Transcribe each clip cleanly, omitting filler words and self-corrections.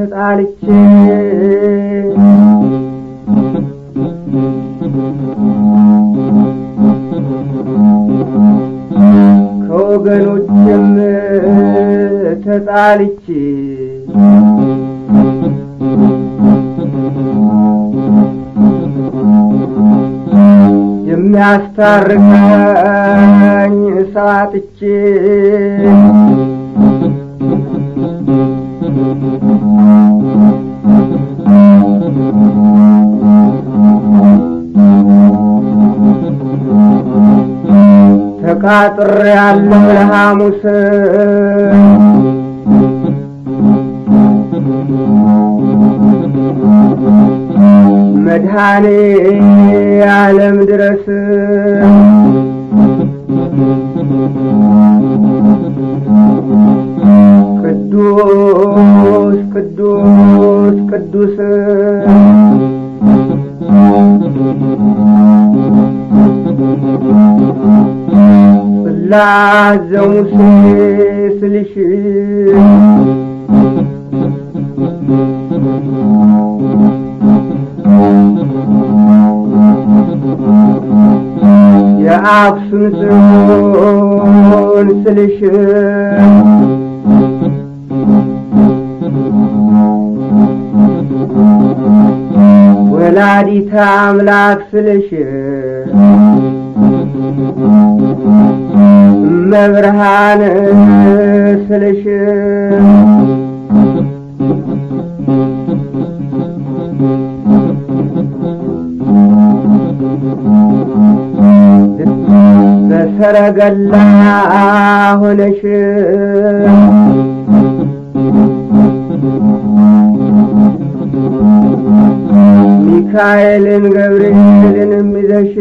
ተጣልቼ ከወገኖቼም ተጣልቼ የሚያስታርቀኝ ሰው አጥቼ ተቃጥሬአለሁ ለሐሙስ መድኃኔዓለም ድረስ ቅዱስ ቅዱስ ቅዱስ ጽላተ ሙሴ ስልሽ የአክሱም ጽዮን ስልሽ ወላዲተ አምላክ ስልሽ እመብርሃን ስልሽ በሰረገላ ሆነሽ ሚካኤልን ገብርኤልን ይዘሽ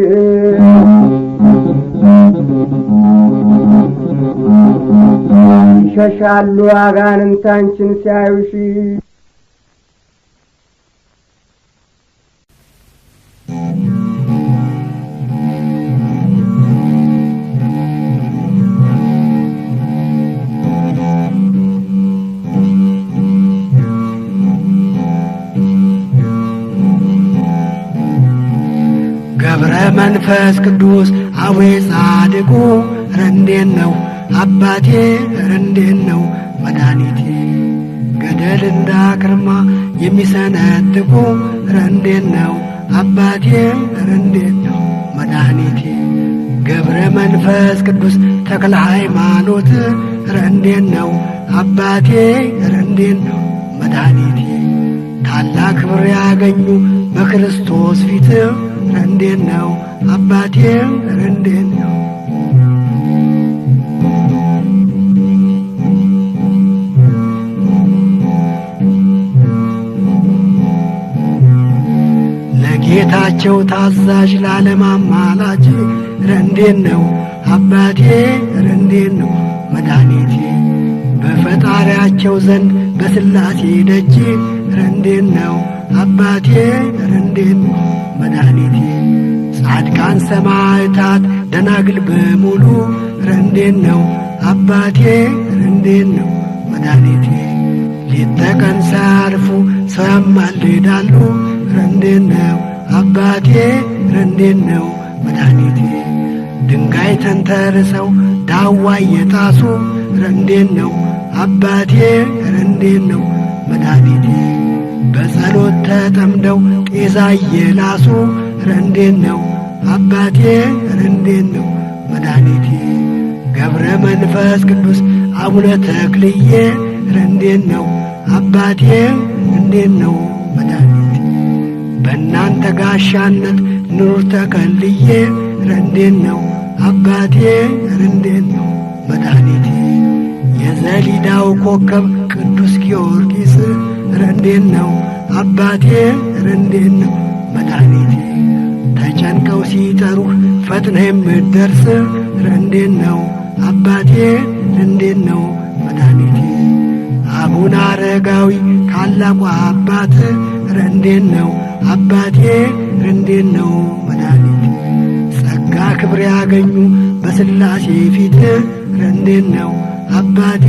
ይሸሻሉ አጋንንት አንቺን ሲያዩሽ ገብረ መንፈስ ቅዱስ አቡነ ጻድቁ ረንዴን ነው አባቴ ረንዴን ነው መድኃኒቴ ገደል እንዳክርማ የሚሰነጥቁ ረንዴን ነው አባቴ ረንዴን ነው መድኃኒቴ ገብረ መንፈስ ቅዱስ ተክለ ሃይማኖት ረንዴን ነው አባቴ ረንዴን ነው መድኃኒቴ ታላቅ ክብር ያገኙ በክርስቶስ ፊት ረንዴን ነው አባቴ ረንዴን ነው ለጌታቸው ታዛዥ ለዓለም አማላጅ ረንዴን ነው አባቴ ረንዴን ነው መድኃኒቴ በፈጣሪያቸው ዘንድ በሥላሴ ደጅ ረንዴን ነው አባቴ ረንዴን ነው መድኃኒቴ ጻድቃን ሰማዕታት ደናግል በሙሉ ረንዴን ነው አባቴ ረንዴን ነው መድኃኒቴ ሌት ተቀን ሳያርፉ ሰው ያማልዳሉ ረንዴን ነው አባቴ ረንዴን ነው መድኃኒቴ ድንጋይ ተንተርሰው ዳዋ የጣሱ ረንዴን ነው አባቴ ረንዴን ነው መድኃኒቴ በጸሎት ተጠምደው ጤዛ እየላሱ ረንዴን ነው አባቴ ረንዴን ነው መድኃኒቴ ገብረ መንፈስ ቅዱስ አቡነ ተክልዬ ረንዴን ነው አባቴ ረንዴን ነው መድኃኒቴ በእናንተ ጋሻነት ኑር ተከልዬ ረንዴን ነው አባቴ ረንዴን ነው መድኃኒቴ የዘሊዳው ኮከብ ቅዱስ ጊዮርጊስ ረንዴን ነው አባቴ ረንዴን ነው መድኃኒቴ ተጨንቀው ሲጠሩህ ፈጥነህ የምትደርስ ረንዴን ነው አባቴ ረንዴን ነው መድኃኒቴ አቡነ አረጋዊ ታላቁ አባት ረንዴን ነው አባቴ ረንዴን ነው መድኃኒቴ ጸጋ ክብር ያገኙ በሥላሴ ፊት ረንዴን ነው አባቴ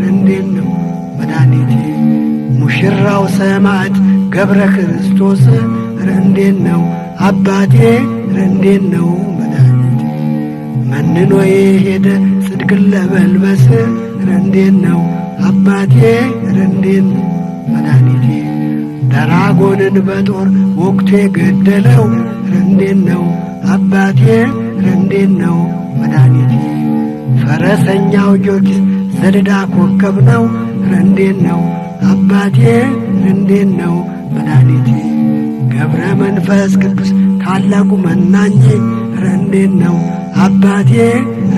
ረንዴን ነው መድኃኒቴ ሙሼ ሙሽራው ሰማዕት ገብረ ክርስቶስ እንዴት ነው አባቴ እንዴት ነው መድኃኒቴ መንኖ የሄደ ጽድቅን ለመልበስ እንዴት ነው አባቴ እንዴት ነው መድኃኒቴ ደራጎንን በጦር ወቅቱ የገደለው እንዴት ነው አባቴ እንዴት ነው መድኃኒቴ ፈረሰኛው ጊዮርጊስ ዘልዳ ኮከብ ነው እንዴት ነው አባቴ እንዴት ነው መድኃኒቴ ገብረ መንፈስ ቅዱስ ታላቁ መናኝ እንዴት ነው አባቴ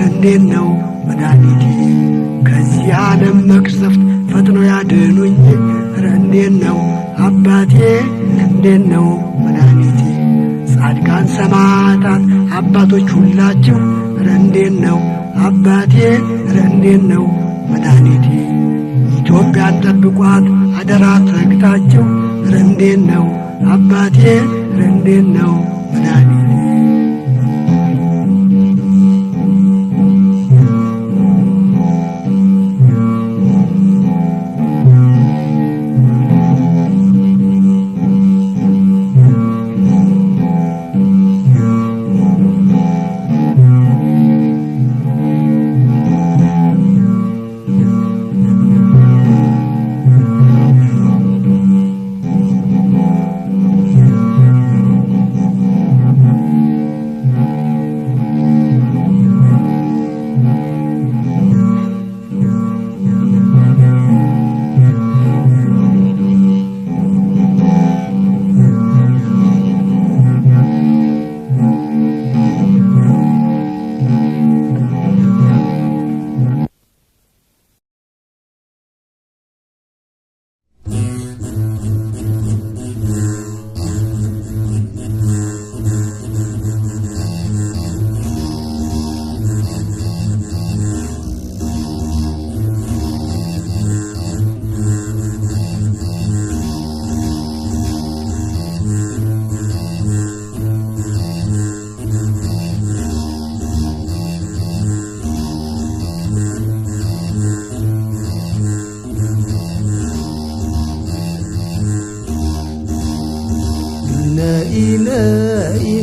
እንዴት ነው መድኃኒቴ ከዚህ ዓለም መቅሰፍት ፈጥኖ ያድኑኝ እንዴት ነው አባቴ እንዴት ነው መድኃኒቴ ጻድቃን ሰማዕታት አባቶች ሁላችሁ እንዴት ነው አባቴ እንዴት ነው መድኃኒቴ ኢትዮጵያን ጠብቋት አደራ ተግታችሁ እንዴት ነው አባቴ እንዴት ነው መድኃኒቴ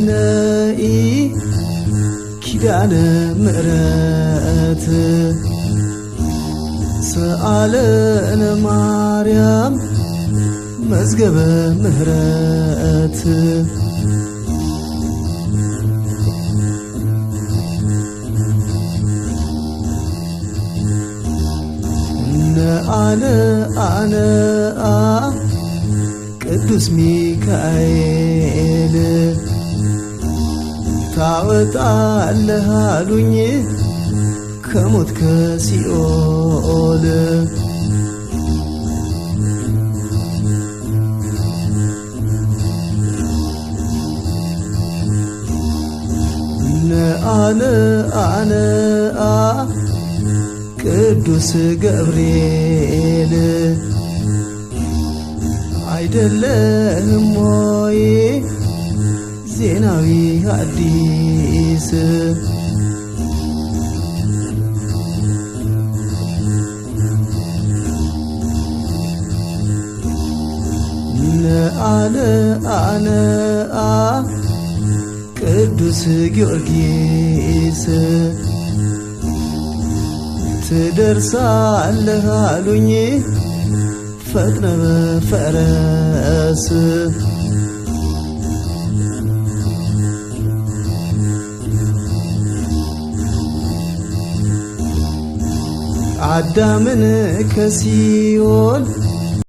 ነኢ ኪዳነ ምሕረት ሰአለነ ማርያም መዝገበ ምሕረት አነ ቅዱስ ሚካኤል ታወጣለህ አሉኝ ከሞት ከሲኦል አነ ቅዱስ ገብርኤል አይደለህም ወይ ዜናዊ ሐዲስ አነ ቅዱስ ጊዮርጊስ ትደርሳለህ አሉኝ ፈጥነ በፈረስ አዳምን ከሲኦል